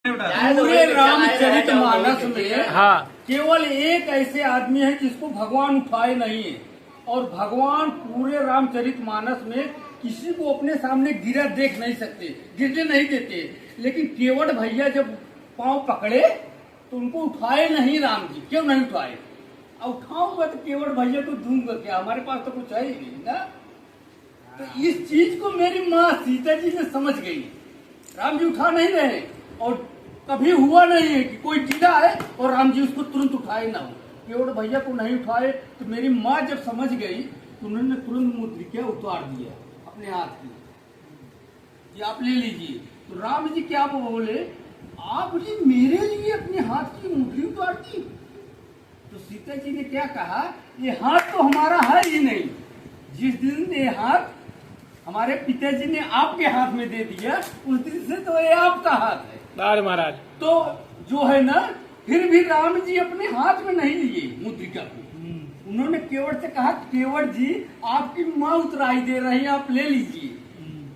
पूरे रामचरितमानस में हाँ केवल एक ऐसे आदमी है जिसको भगवान उठाए नहीं है। और भगवान पूरे रामचरितमानस में किसी को अपने सामने गिरा देख नहीं सकते, गिरने नहीं देते। लेकिन केवट भैया जब पांव पकड़े तो उनको उठाए नहीं राम जी। क्यों नहीं उठाए? अब उठाऊंगा तो केवट भैया को दूंगा क्या? हमारे पास तो कुछ है ही नहीं ना। तो इस चीज को मेरी माँ सीता जी ने समझ गई। राम जी उठा नहीं रहे और कभी हुआ नहीं है कि कोई गिरा है और राम जी उसको तुरंत उठाए ना हो। केवट भैया को नहीं उठाए तो मेरी माँ जब समझ गई तो उन्होंने तुरंत मुद्रिका उतार दिया अपने हाथ की कि आप ले लीजिए। तो राम जी क्या बोले, आप जी मेरे लिए अपने हाथ की मुद्री उतार दी। तो सीता जी ने क्या कहा, ये हाथ तो हमारा है ही नहीं। जिस दिन ये हाथ हमारे पिताजी ने आपके हाथ में दे दिया उस दिन से तो ये आपका हाथ है। महाराज तो जो है ना, फिर भी राम जी अपने हाथ में नहीं लिए मुद्रिका को। उन्होंने केवट से कहा, केवट जी आपकी माँ उतराई दे रही है, आप ले लीजिए।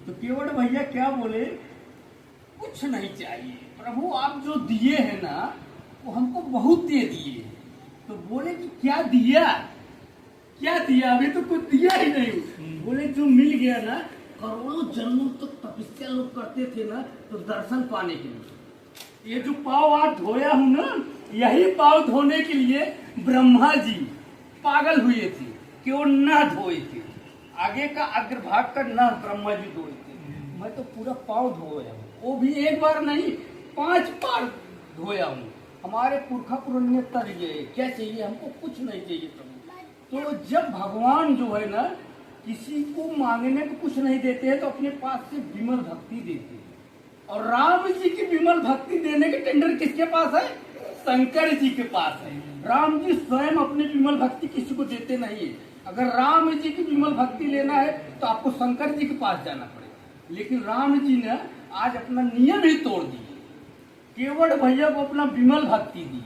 तो केवट भैया क्या बोले, कुछ नहीं चाहिए प्रभु, आप जो दिए हैं ना वो हमको बहुत दे दिए। तो बोले कि क्या दिया, क्या दिया? अभी तो कुछ दिया ही नहीं। बोले जो मिल गया ना, करोड़ों जन्मों तक तपस्या लोग करते थे ना तो दर्शन पाने के लिए। ये जो पाँव आज धोया हूं ना, यही पाँव धोने के लिए ब्रह्मा जी पागल हुए थे कि वो न धोए थे। आगे का अग्रभाग का न ब्रह्मा जी धोए थे। मैं तो पूरा पाँव धोया हूँ, वो भी एक बार नहीं 5 बार धोया हूँ। हमारे पुरखा पुरनिया तर गए, क्या चाहिए हमको? कुछ नहीं चाहिए प्रभु। तो जब भगवान जो है ना किसी को मांगने को कुछ नहीं देते हैं तो अपने पास से विमल भक्ति देते हैं। और राम जी की विमल भक्ति देने के टेंडर किसके पास है? शंकर जी के पास है। राम जी स्वयं अपनी विमल भक्ति किसी को देते नहीं है। अगर राम जी की विमल भक्ति लेना है तो आपको शंकर जी के पास जाना पड़ेगा। लेकिन राम जी ने आज अपना नियम ही तोड़ दिए, केवट भैया को अपना विमल भक्ति दी।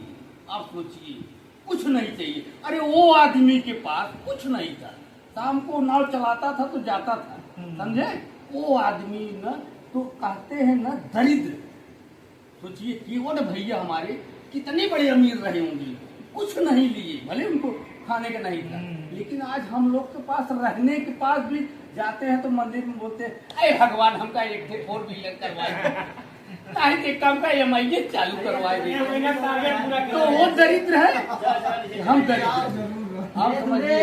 आप सोचिए, कुछ नहीं चाहिए। अरे वो आदमी के पास कुछ नहीं था, शाम को नाव चलाता था तो जाता था, समझे? वो आदमी ना तो कहते हैं ना दरिद्र। सोचिए केवट भैया हमारे कितने बड़े अमीर रहे होंगे, कुछ नहीं लिए, भले उनको खाने का नहीं था। लेकिन आज हम लोग के पास रहने के पास भी जाते हैं तो मंदिर में बोलते हैं, अरे भगवान हमका एक 4 व्हीलर करवाए, एक काम का EMI चालू करवाए। तो वो दरिद्र है, हम दरिद्र। आप समझिए,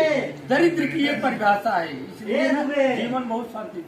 दरिद्र की ये परिभाषा है। इसलिए जीवन बहुत शांति।